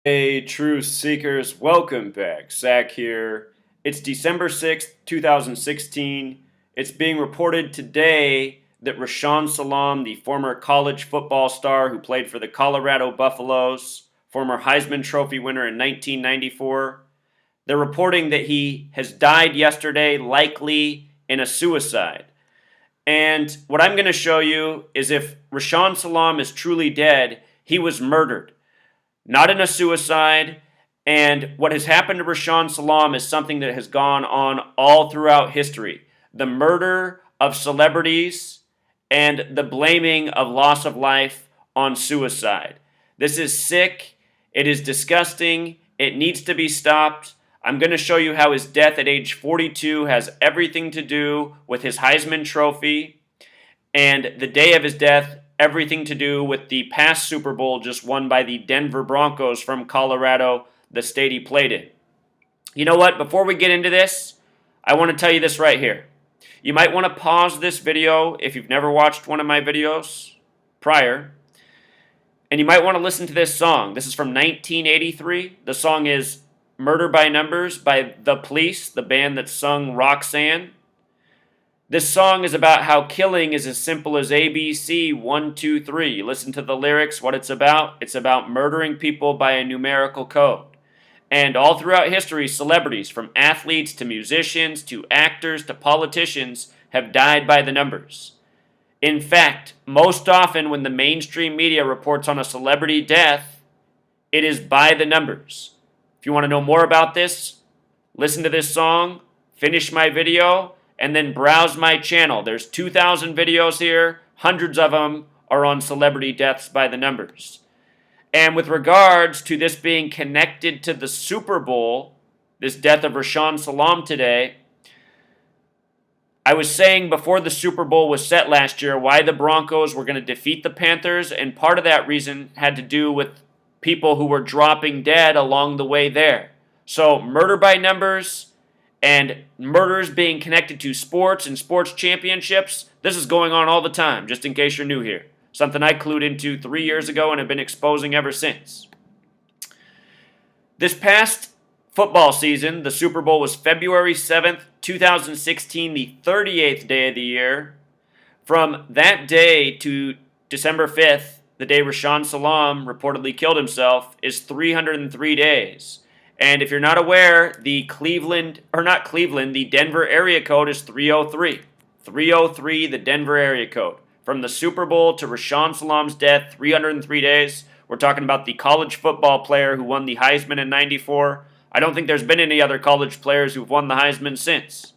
Hey, truth seekers, welcome back. Zach here. It's December 6th, 2016. It's being reported today that Rashaan Salaam, the former college football star who played for the Colorado Buffaloes, former Heisman Trophy winner in 1994, they're reporting that he has died yesterday, likely in a suicide. And what I'm going to show you is if Rashaan Salaam is truly dead, he was murdered, not in a suicide. And what has happened to Rashaan Salaam is something that has gone on all throughout history. The murder of celebrities and the blaming of loss of life on suicide. This is sick. It is disgusting. It needs to be stopped. I'm going to show you how his death at age 42 has everything to do with his Heisman Trophy, and the day of his death, everything to do with the past Super Bowl just won by the Denver Broncos from Colorado, the state he played in. You know what? Before we get into this, I want to tell you this right here. You might want to pause this video if you've never watched one of my videos prior, and you might want to listen to this song. This is from 1983. The song is Murder by Numbers by The Police, the band that sung Roxanne. This song is about how killing is as simple as ABC 1, 2, 3. You listen to the lyrics, what it's about murdering people by a numerical code. And all throughout history, celebrities, from athletes to musicians to actors to politicians, have died by the numbers. In fact, most often when the mainstream media reports on a celebrity death, it is by the numbers. If you want to know more about this, listen to this song, finish my video, and then browse my channel. There's 2,000 videos here. Hundreds of them are on celebrity deaths by the numbers. And with regards to this being connected to the Super Bowl, this death of Rashaan Salaam today, I was saying before the Super Bowl was set last year why the Broncos were going to defeat the Panthers, and part of that reason had to do with people who were dropping dead along the way there. So murder by numbers and murders being connected to sports and sports championships, this is going on all the time, just in case you're new here. Something I clued into 3 years ago and have been exposing ever since. This past football season, the Super Bowl was February 7th, 2016, the 38th day of the year. From that day to December 5th, the day Rashaan Salaam reportedly killed himself, is 303 days. And if you're not aware, the Denver area code is 303. 303, the Denver area code. From the Super Bowl to Rashaan Salaam's death, 303 days. We're talking about the college football player who won the Heisman in 94. I don't think there's been any other college players who've won the Heisman since.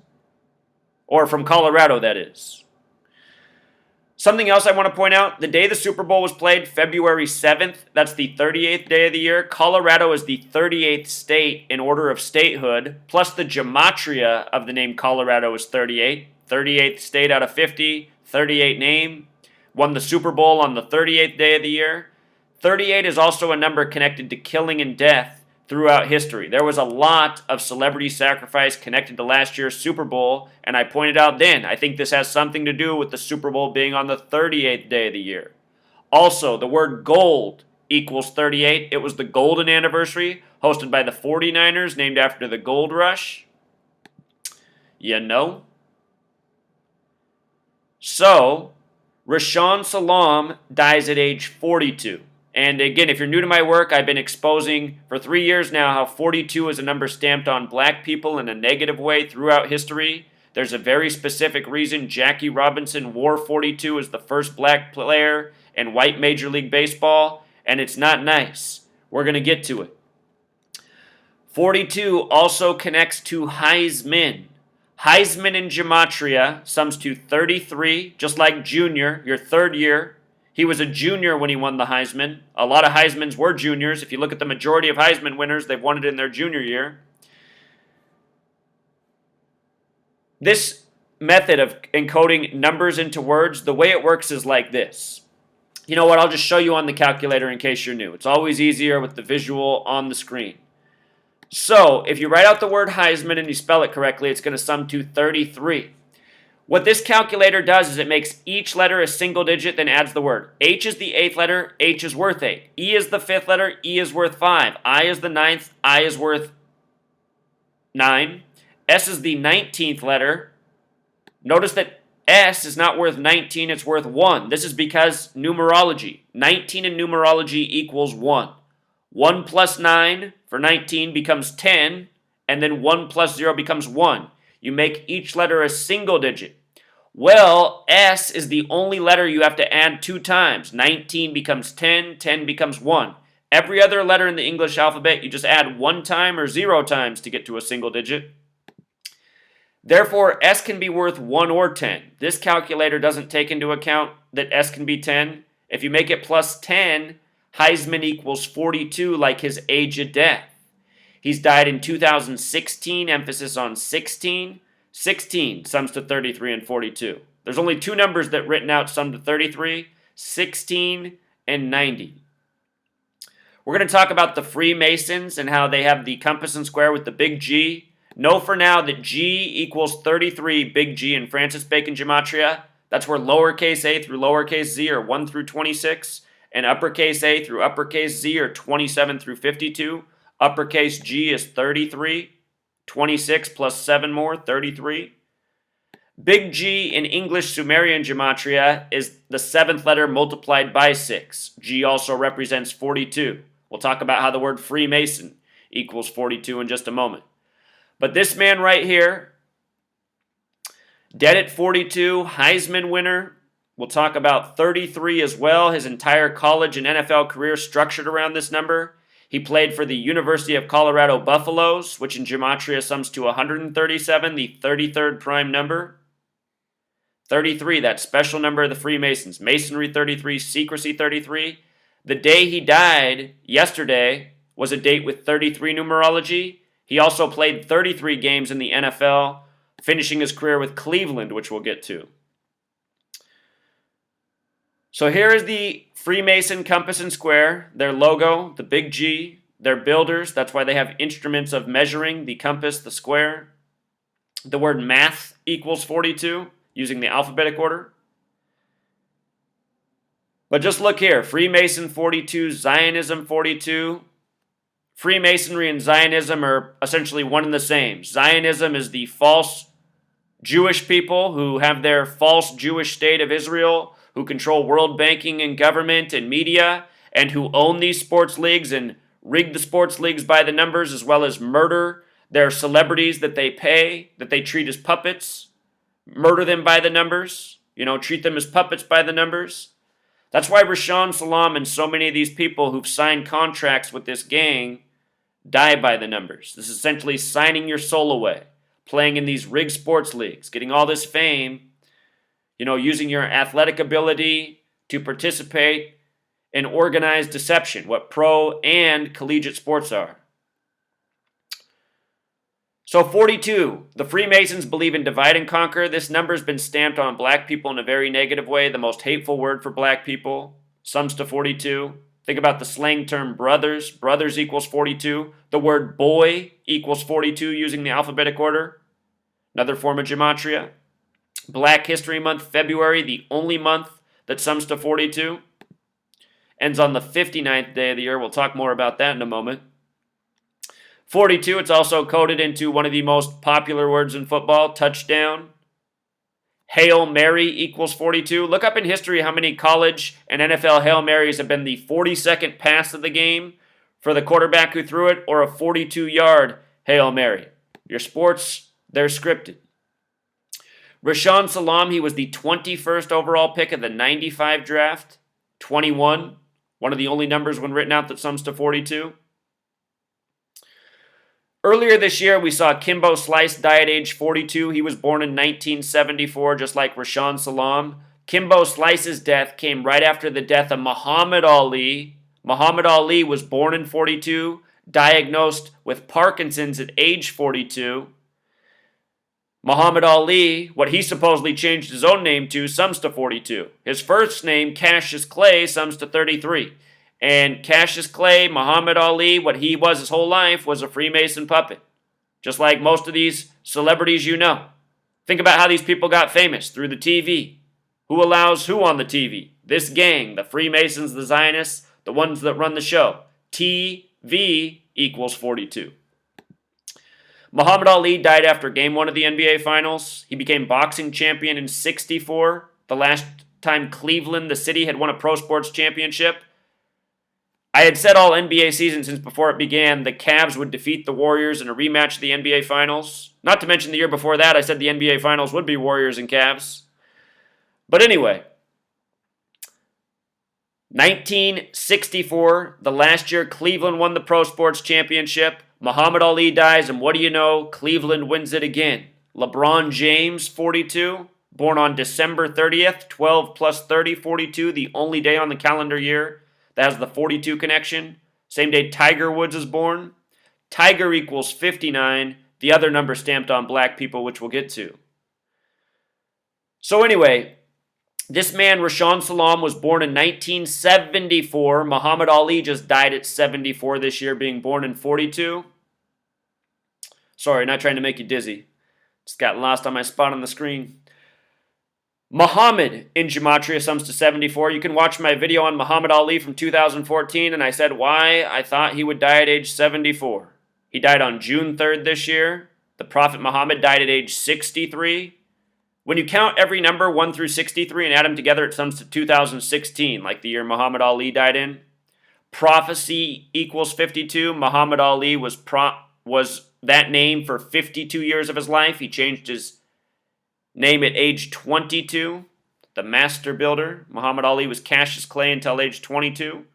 Or from Colorado, that is. Something else I want to point out, the day the Super Bowl was played, February 7th, that's the 38th day of the year. Colorado is the 38th state in order of statehood, plus the gematria of the name Colorado is 38. 38th state out of 50, 38 name. Won the Super Bowl on the 38th day of the year. 38 is also a number connected to killing and death throughout history. There was a lot of celebrity sacrifice connected to last year's Super Bowl, and I pointed out then, I think this has something to do with the Super Bowl being on the 38th day of the year. Also, the word gold equals 38. It was the golden anniversary, hosted by the 49ers, named after the gold rush. You know? So, Rashaan Salaam dies at age 42. And again, if you're new to my work, I've been exposing for 3 years now how 42 is a number stamped on black people in a negative way throughout history. There's a very specific reason Jackie Robinson wore 42 as the first black player in white Major League Baseball, and it's not nice. We're going to get to it. 42 also connects to Heisman. Heisman in gematria sums to 33, just like junior, your third year. He was a junior when he won the Heisman. A lot of Heismans were juniors. If you look at the majority of Heisman winners, they've won it in their junior year. This method of encoding numbers into words, the way it works is like this. You know what? I'll just show you on the calculator in case you're new. It's always easier with the visual on the screen. So, if you write out the word Heisman and you spell it correctly, it's going to sum to 33. What this calculator does is it makes each letter a single digit, then adds the word. H is the 8th letter, H is worth 8. E is the 5th letter, E is worth 5. I is the 9th, I is worth 9. S is the 19th letter. Notice that S is not worth 19, it's worth 1. This is because numerology. 19 in numerology equals 1. 1 plus 9 for 19 becomes 10, and then 1 plus 0 becomes 1. You make each letter a single digit. Well, S is the only letter you have to add 2 times. 19 becomes 10, 10 becomes 1. Every other letter in the English alphabet, you just add 1 time or 0 times to get to a single digit. Therefore, S can be worth 1 or 10. This calculator doesn't take into account that S can be 10. If you make it plus 10, Heisman equals 42, like his age of death. He's died in 2016, emphasis on 16. 16 sums to 33 and 42. There's only 2 numbers that written out sum to 33, 16 and 90. We're going to talk about the Freemasons and how they have the compass and square with the big G. Know for now that G equals 33, big G in Francis Bacon gematria. That's where lowercase a through lowercase z are 1 through 26, and uppercase a through uppercase z are 27 through 52. Uppercase G is 33. 26 plus 7 more, 33. Big G in English Sumerian gematria is the 7th letter multiplied by 6. G also represents 42. We'll talk about how the word Freemason equals 42 in just a moment. But this man right here, dead at 42, Heisman winner. We'll talk about 33 as well. His entire college and NFL career structured around this number. He played for the University of Colorado Buffaloes, which in gematria sums to 137, the 33rd prime number. 33, that special number of the Freemasons. Masonry 33, secrecy 33. The day he died, yesterday, was a date with 33 numerology. He also played 33 games in the NFL, finishing his career with Cleveland, which we'll get to. So here is the Freemason compass and square, their logo, the big G, their builders. That's why they have instruments of measuring, the compass, the square. The word math equals 42, using the alphabetic order. But just look here, Freemason 42, Zionism 42. Freemasonry and Zionism are essentially one and the same. Zionism is the false Jewish people who have their false Jewish state of Israel, who control world banking and government and media, and who own these sports leagues and rig the sports leagues by the numbers, as well as murder their celebrities that they pay, that they treat as puppets, murder them by the numbers, treat them as puppets by the numbers. That's why Rashaan Salaam and so many of these people who've signed contracts with this gang die by the numbers. This is essentially signing your soul away, playing in these rigged sports leagues, getting all this fame, using your athletic ability to participate in organized deception, what pro and collegiate sports are. So 42, the Freemasons believe in divide and conquer. This number's been stamped on black people in a very negative way, the most hateful word for black people, sums to 42. Think about the slang term brothers. Brothers equals 42. The word boy equals 42 using the alphabetic order. Another form of gematria. Black History Month, February, the only month that sums to 42. Ends on the 59th day of the year. We'll talk more about that in a moment. 42, it's also coded into one of the most popular words in football, touchdown. Hail Mary equals 42. Look up in history how many college and NFL Hail Marys have been the 42nd pass of the game for the quarterback who threw it, or a 42-yard Hail Mary. Your sports, they're scripted. Rashaan Salaam, he was the 21st overall pick of the 95 draft. 21, one of the only numbers when written out that sums to 42. Earlier this year, we saw Kimbo Slice die at age 42. He was born in 1974, just like Rashaan Salaam. Kimbo Slice's death came right after the death of Muhammad Ali. Muhammad Ali was born in 42, diagnosed with Parkinson's at age 42. Muhammad Ali, what he supposedly changed his own name to, sums to 42. His first name, Cassius Clay, sums to 33. And Cassius Clay, Muhammad Ali, what he was his whole life was a Freemason puppet. Just like most of these celebrities you know. Think about how these people got famous through the TV. Who allows who on the TV? This gang, the Freemasons, the Zionists, the ones that run the show. TV equals 42. Muhammad Ali died after Game 1 of the NBA Finals. He became boxing champion in '64, the last time Cleveland, the city, had won a pro sports championship. I had said all NBA season since before it began, the Cavs would defeat the Warriors in a rematch of the NBA Finals. Not to mention the year before that, I said the NBA Finals would be Warriors and Cavs. But anyway, 1964, the last year Cleveland won the pro sports championship. Muhammad Ali dies, and what do you know? Cleveland wins it again. LeBron James, 42, born on December 30th, 12 plus 30, 42, the only day on the calendar year that has the 42 connection. Same day Tiger Woods is born. Tiger equals 59, the other number stamped on black people, which we'll get to. So anyway, this man, Rashaan Salaam, was born in 1974. Muhammad Ali just died at 74 this year, being born in 42. Sorry, not trying to make you dizzy. Just got lost on my spot on the screen. Muhammad in Gematria sums to 74. You can watch my video on Muhammad Ali from 2014, and I said why I thought he would die at age 74. He died on June 3rd this year. The Prophet Muhammad died at age 63. When you count every number 1 through 63 and add them together, it sums to 2016, like the year Muhammad Ali died in. Prophecy equals 52. Muhammad Ali was that name for 52 years of his life. He changed his name at age 22. The Master Builder. Muhammad Ali was Cassius Clay until age 22,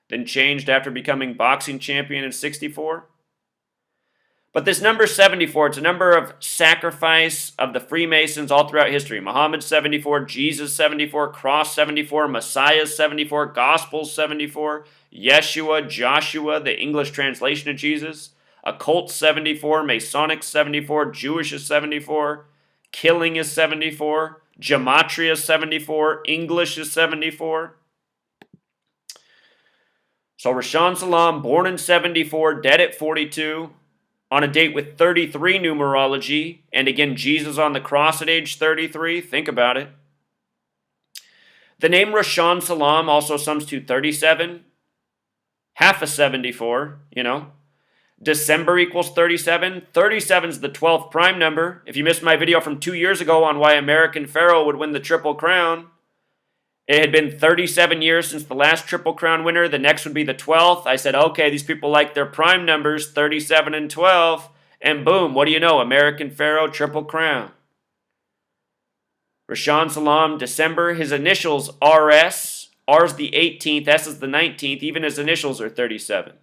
then changed after becoming boxing champion in 64. But this number 74, it's a number of sacrifice of the Freemasons all throughout history. Muhammad 74, Jesus 74, Cross 74, Messiah 74, Gospel 74, Yeshua, Joshua, the English translation of Jesus, Occult 74, Masonic 74, Jewish is 74, Killing is 74, Gematria is 74, English is 74. So Rashaan Salaam, born in 74, dead at 42, on a date with 33 numerology, and again, Jesus on the cross at age 33. Think about it. The name Rashaan Salaam also sums to 37, half of 74, December equals 37. 37 is the 12th prime number. If you missed my video from 2 years ago on why American Pharaoh would win the Triple Crown, it had been 37 years since the last Triple Crown winner. The next would be the 12th. I said, okay, these people like their prime numbers, 37 and 12. And boom, what do you know? American Pharaoh, Triple Crown. Rashaan Salaam, December. His initials, RS. R's the 18th, S is the 19th. Even his initials are 37.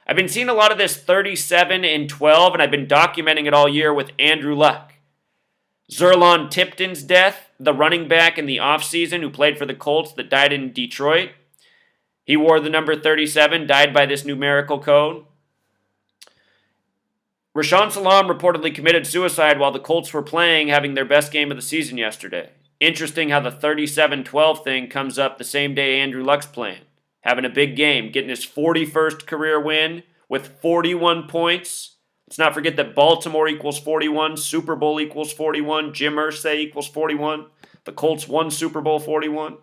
I've been seeing a lot of this 37 and 12, and I've been documenting it all year with Andrew Luck. Zerlon Tipton's death, the running back in the offseason who played for the Colts that died in Detroit. He wore the number 37, died by this numerical code. Rashaan Salaam reportedly committed suicide while the Colts were playing, having their best game of the season yesterday. Interesting how the 37-12 thing comes up the same day Andrew Luck's playing. Having a big game, getting his 41st career win with 41 points. Let's not forget that Baltimore equals 41, Super Bowl equals 41, Jim Irsay equals 41. The Colts won Super Bowl 41.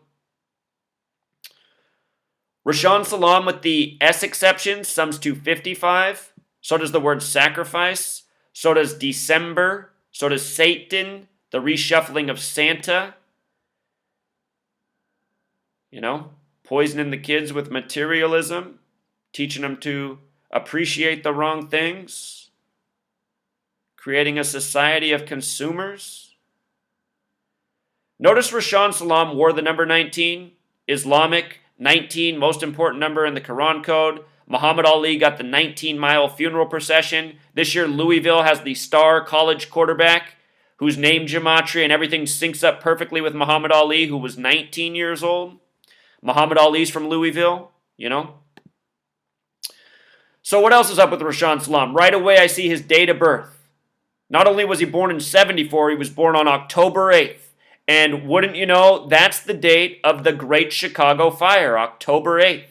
Rashaan Salaam with the S exception sums to 55. So does the word sacrifice. So does December. So does Satan, the reshuffling of Santa. Poisoning the kids with materialism, teaching them to appreciate the wrong things, creating a society of consumers. Notice Rashaan Salaam wore the number 19, Islamic, 19, most important number in the Quran code. Muhammad Ali got the 19-mile funeral procession. This year, Louisville has the star college quarterback whose name Gematria and everything syncs up perfectly with Muhammad Ali, who was 19 years old. Muhammad Ali's from Louisville, So what else is up with Rashaan Salaam? Right away, I see his date of birth. Not only was he born in 74, he was born on October 8th. And wouldn't you know, that's the date of the Great Chicago Fire, October 8th.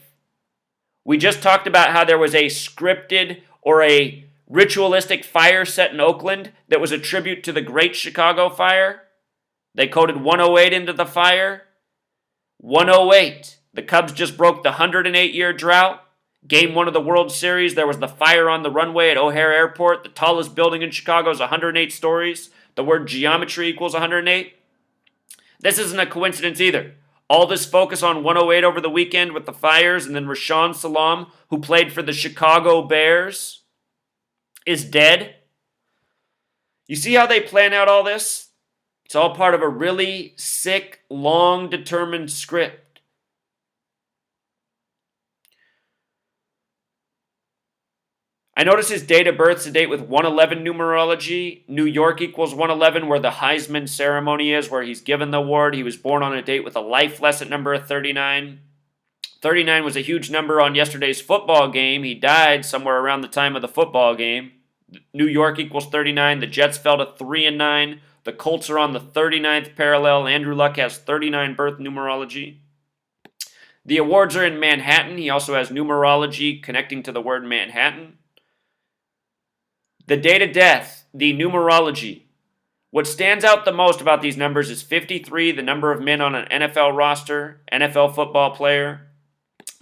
We just talked about how there was a scripted or a ritualistic fire set in Oakland that was a tribute to the Great Chicago Fire. They coded 108 into the fire. 108. The Cubs just broke the 108-year drought. Game 1 of the World Series, there was the fire on the runway at O'Hare Airport. The tallest building in Chicago is 108 stories. The word geometry equals 108. This isn't a coincidence either. All this focus on 108 over the weekend with the fires, and then Rashaan Salaam, who played for the Chicago Bears, is dead. You see how they plan out all this? It's all part of a really sick, long, determined script. I notice his date of birth's a date with 111 numerology. New York equals 111, where the Heisman ceremony is, where he's given the award. He was born on a date with a life lesson number of 39. 39 was a huge number on yesterday's football game. He died somewhere around the time of the football game. New York equals 39. The Jets fell to 3-9. The Colts are on the 39th parallel. Andrew Luck has 39 birth numerology. The awards are in Manhattan. He also has numerology connecting to the word Manhattan. The date of death, the numerology. What stands out the most about these numbers is 53, the number of men on an NFL roster, NFL football player.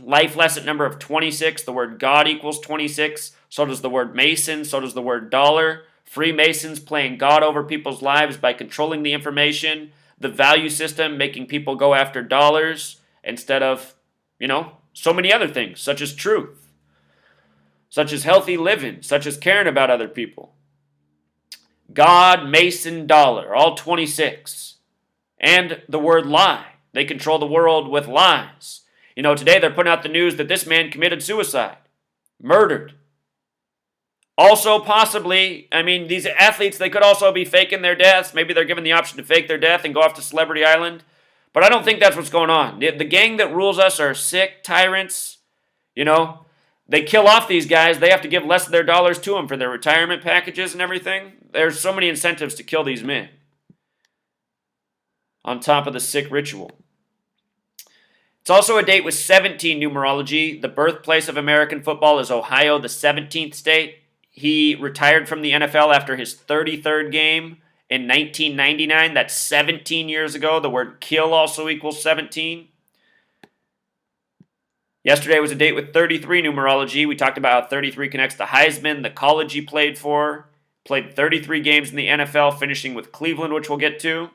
Life lesson number of 26, the word God equals 26. So does the word Mason, so does the word dollar. Freemasons playing God over people's lives by controlling the information. The value system making people go after dollars instead of, so many other things, such as truth, such as healthy living, such as caring about other people. God, Mason, dollar, all 26. And the word lie. They control the world with lies. Today they're putting out the news that this man committed suicide, murdered. Also, possibly, these athletes, they could also be faking their deaths. Maybe they're given the option to fake their death and go off to Celebrity Island. But I don't think that's what's going on. The gang that rules us are sick tyrants. They kill off these guys. They have to give less of their dollars to them for their retirement packages and everything. There's so many incentives to kill these men. On top of the sick ritual. It's also a date with 17 numerology. The birthplace of American football is Ohio, the 17th state. He retired from the NFL after his 33rd game in 1999. That's 17 years ago. The word kill also equals 17. Yesterday was a date with 33 numerology. We talked about how 33 connects to Heisman, the college he played for. Played 33 games in the NFL, finishing with Cleveland, which we'll get to.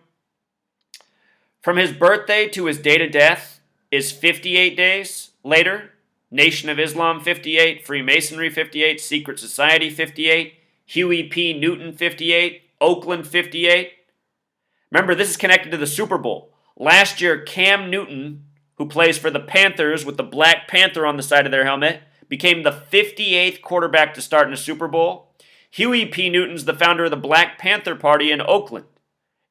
From his birthday to his date of death is 58 days later. Nation of Islam 58, Freemasonry 58, Secret Society 58, Huey P. Newton 58, Oakland 58. Remember, this is connected to the Super Bowl. Last year, Cam Newton, who plays for the Panthers with the Black Panther on the side of their helmet, became the 58th quarterback to start in a Super Bowl. Huey P. Newton's the founder of the Black Panther Party in Oakland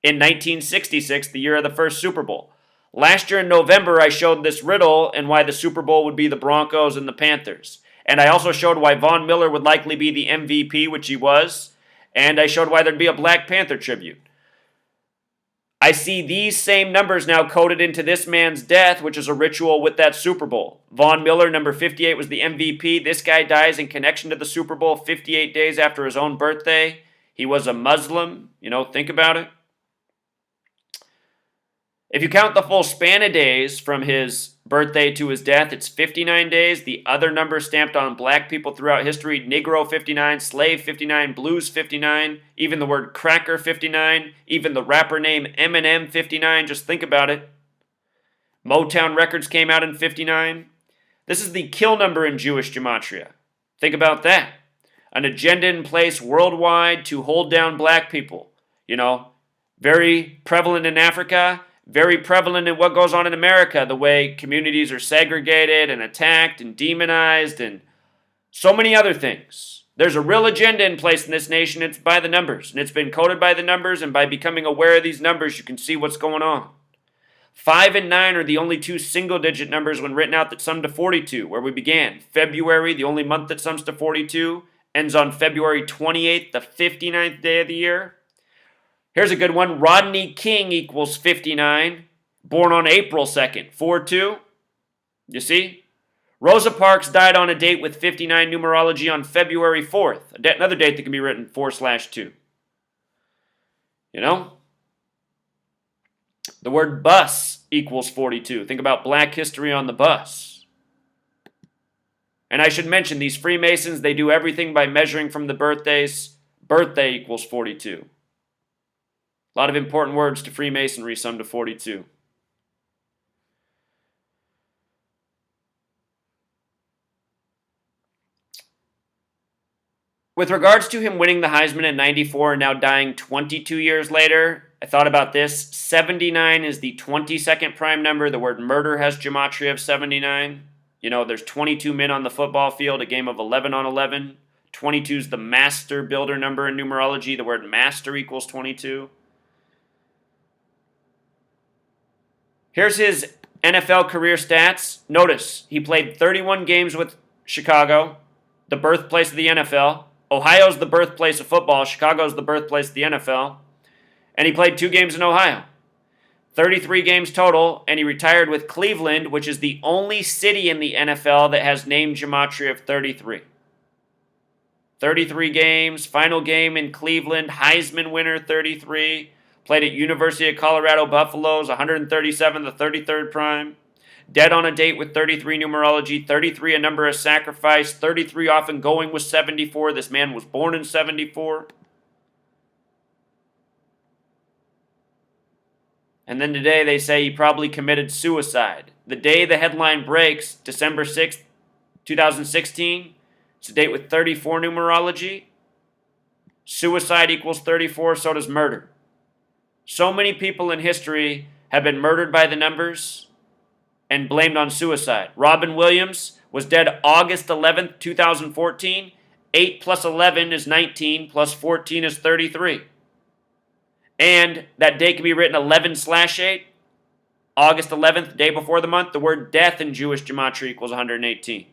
in 1966, the year of the first Super Bowl. Last year in November, I showed this riddle and why the Super Bowl would be the Broncos and the Panthers. And I also showed why Von Miller would likely be the MVP, which he was. And I showed why there'd be a Black Panther tribute. I see these same numbers now coded into this man's death, which is a ritual with that Super Bowl. Von Miller, number 58, was the MVP. This guy dies in connection to the Super Bowl 58 days after his own birthday. He was a Muslim. Think about it. If you count the full span of days from his birthday to his death, it's 59 days. The other numbers stamped on black people throughout history, Negro 59, Slave 59, Blues 59, even the word cracker 59, even the rapper name Eminem 59, just think about it. Motown Records came out in 59. This is the kill number in Jewish gematria. Think about that. An agenda in place worldwide to hold down black people. Very prevalent in Africa. Very prevalent in what goes on in America, the way communities are segregated and attacked and demonized and so many other things. There's a real agenda in place in this nation. It's by the numbers, and it's been coded by the numbers, and by becoming aware of these numbers, you can see what's going on. 5 and 9 are the only two single-digit numbers when written out that sum to 42, where we began. February, the only month that sums to 42, ends on February 28th, the 59th day of the year. Here's a good one. Rodney King equals 59. Born on April 2nd. 4-2. You see? Rosa Parks died on a date with 59 numerology on February 4th. Another date that can be written 4/2. You know? The word bus equals 42. Think about Black history on the bus. And I should mention, these Freemasons, they do everything by measuring from the birthdays. Birthday equals 42. A lot of important words to Freemasonry, sum to 42. With regards to him winning the Heisman in 94 and now dying 22 years later, I thought about this. 79 is the 22nd prime number. The word murder has gematria of 79. You know, there's 22 men on the football field, a game of 11 on 11. 22 is the master builder number in numerology. The word master equals 22. Here's his NFL career stats. Notice, he played 31 games with Chicago, the birthplace of the NFL. Ohio's the birthplace of football. Chicago's the birthplace of the NFL. And he played 2 games in Ohio. 33 games total, and he retired with Cleveland, which is the only city in the NFL that has name gematria of 33. 33 games, final game in Cleveland, Heisman winner 33. Played at University of Colorado Buffaloes, 137, the 33rd prime. Dead on a date with 33 numerology, 33 a number of sacrifice, 33 often going with 74. This man was born in 74. And then today they say he probably committed suicide. The day the headline breaks, December 6th, 2016, it's a date with 34 numerology. Suicide equals 34, so does murder. So many people in history have been murdered by the numbers and blamed on suicide. Robin Williams was dead August 11th, 2014. 8 plus 11 is 19, plus 14 is 33. And that day can be written 11/8. August 11th, day before the month. The word death in Jewish gematria equals 118.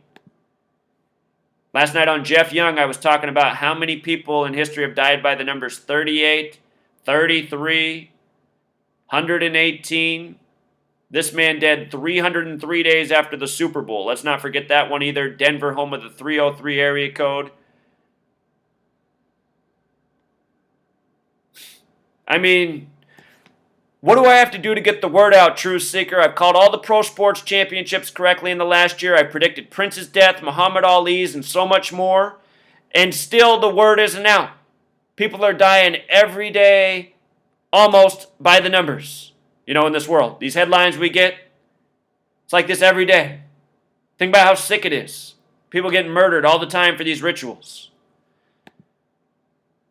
Last night on Jeff Young, I was talking about how many people in history have died by the numbers 38, 33, 118. This man dead 303 days after the Super Bowl. Let's not forget that one either. Denver, home of the 303 area code. I mean, what do I have to do to get the word out, Truth Seeker? I've called all the pro sports championships correctly in the last year. I predicted Prince's death, Muhammad Ali's, and so much more. And still the word isn't out. People are dying every day, almost by the numbers. You know, in this world, these headlines we get, it's like this every day. Think about how sick it is. People getting murdered all the time for these rituals.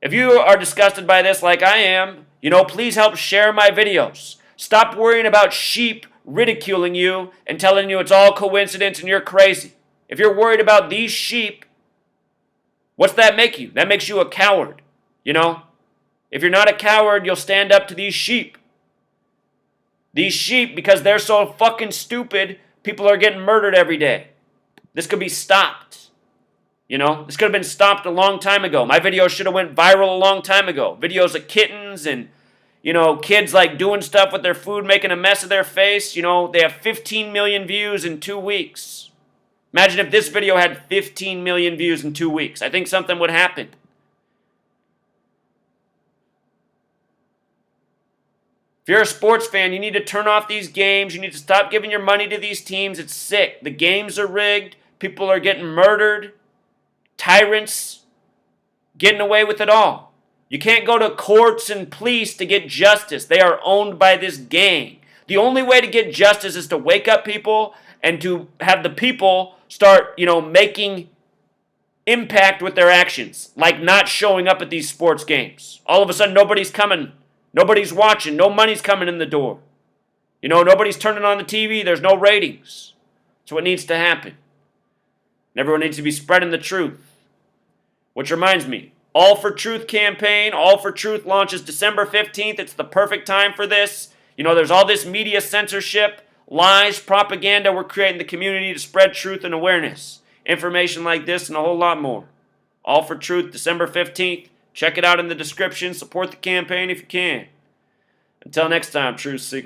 If you are disgusted by this like I am, you know, please help share my videos. Stop worrying about sheep ridiculing you and telling you it's all coincidence and you're crazy. If you're worried about these sheep, what's that make you? That makes you a coward, you know? If you're not a coward, you'll stand up to these sheep. These sheep, because they're so fucking stupid, people are getting murdered every day. This could be stopped. You know, this could have been stopped a long time ago. My video should have went viral a long time ago. Videos of kittens and, you know, kids like doing stuff with their food, making a mess of their face. You know, they have 15 million views in 2 weeks. Imagine if this video had 15 million views in 2 weeks. I think something would happen. If you're a sports fan, you need to turn off these games. You need to stop giving your money to these teams. It's sick. The games are rigged. People are getting murdered. Tyrants getting away with it all. You can't go to courts and police to get justice. They are owned by this gang. The only way to get justice is to wake up people and to have the people start, you know, making impact with their actions, like not showing up at these sports games. All of a sudden, nobody's coming. Nobody's watching. No money's coming in the door. You know, nobody's turning on the TV. There's no ratings. That's what needs to happen. And everyone needs to be spreading the truth. Which reminds me, All for Truth campaign, All for Truth launches December 15th. It's the perfect time for this. You know, there's all this media censorship, lies, propaganda. We're creating the community to spread truth and awareness. Information like this and a whole lot more. All for Truth, December 15th. Check it out in the description. Support the campaign if you can. Until next time, Truth Seekers.